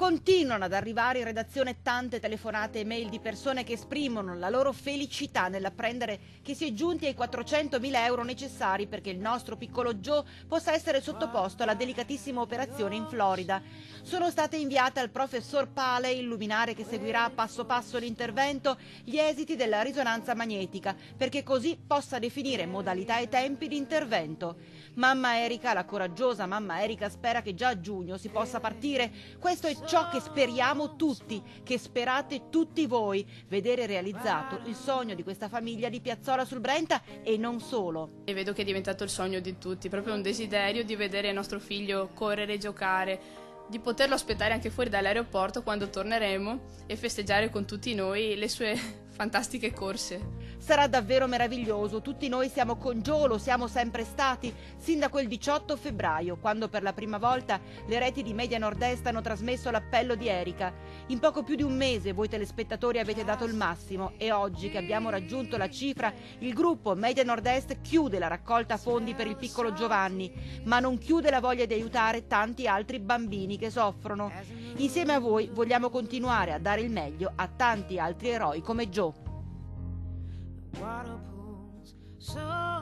Continuano ad arrivare in redazione tante telefonate e mail di persone che esprimono la loro felicità nell'apprendere che si è giunti ai 400.000 euro necessari perché il nostro piccolo Joe possa essere sottoposto alla delicatissima operazione in Florida. Sono state inviate al professor Paley, il luminare che seguirà passo passo l'intervento, gli esiti della risonanza magnetica, perché così possa definire modalità e tempi di intervento. Mamma Erika, la coraggiosa mamma Erika, spera che già a giugno si possa partire. Questo è ciò che speriamo tutti, che sperate tutti voi, vedere realizzato il sogno di questa famiglia di Piazzola sul Brenta e non solo. E vedo che è diventato il sogno di tutti, proprio un desiderio di vedere il nostro figlio correre e giocare, di poterlo aspettare anche fuori dall'aeroporto quando torneremo e festeggiare con tutti noi le sue fantastiche corse. Sarà davvero meraviglioso, tutti noi siamo con Joe, lo siamo sempre stati, sin da quel 18 febbraio, quando per la prima volta le reti di Media Nord-Est hanno trasmesso l'appello di Erika. In poco più di un mese voi telespettatori avete dato il massimo e oggi che abbiamo raggiunto la cifra, il gruppo Media Nord-Est chiude la raccolta fondi per il piccolo Giovanni, ma non chiude la voglia di aiutare tanti altri bambini che soffrono. Insieme a voi vogliamo continuare a dare il meglio a tanti altri eroi come Joe. Water pools, so